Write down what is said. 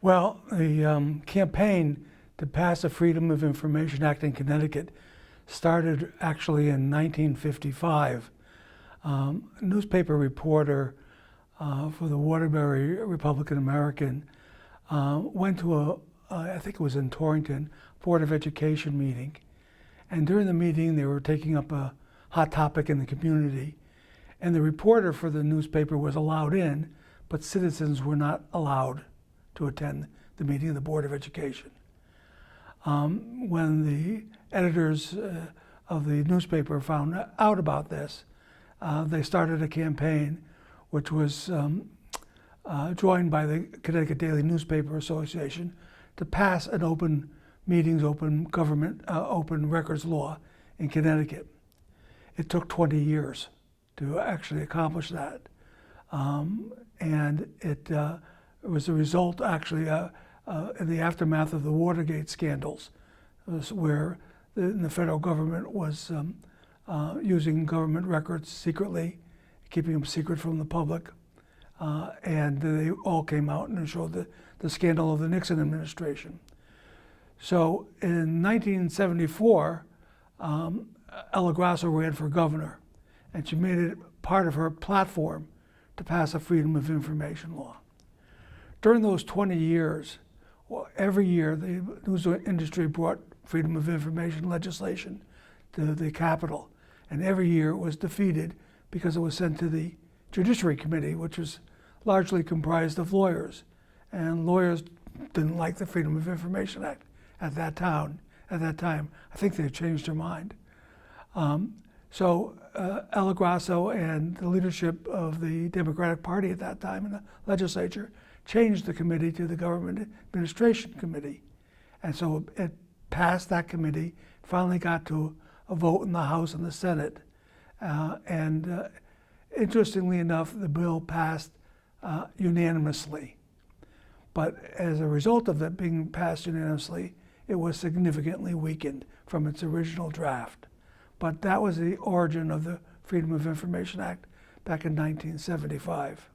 Well, the campaign to pass the Freedom of Information Act in Connecticut started actually in 1955. A newspaper reporter for the Waterbury Republican American went to I think it was in Torrington, Board of Education meeting. And during the meeting, they were taking up a hot topic in the community. And the reporter for the newspaper was allowed in, but citizens were not allowed to attend the meeting of the Board of Education. When the editors of the newspaper found out about this, they started a campaign which was joined by the Connecticut Daily Newspaper Association to pass an open meetings, open government, open records law in Connecticut. It took 20 years to actually accomplish that. And it was a result actually in the aftermath of the Watergate scandals, where the federal government was using government records secretly, keeping them secret from the public. And they all came out and showed the scandal of the Nixon administration. So in 1974, Ella Grasso ran for governor, and she made it part of her platform to pass a Freedom of Information law. During those 20 years, every year the news industry brought Freedom of Information legislation to the Capitol, and every year it was defeated because it was sent to the Judiciary Committee, which was largely comprised of lawyers. And lawyers didn't like the Freedom of Information Act at that time. I think they've changed their mind. So Ella Grasso and the leadership of the Democratic Party at that time in the legislature changed the committee to the Government Administration Committee. And so it passed that committee, finally got to a vote in the House and the Senate. Interestingly enough, the bill passed unanimously. But as a result of it being passed unanimously, it was significantly weakened from its original draft. But that was the origin of the Freedom of Information Act back in 1975.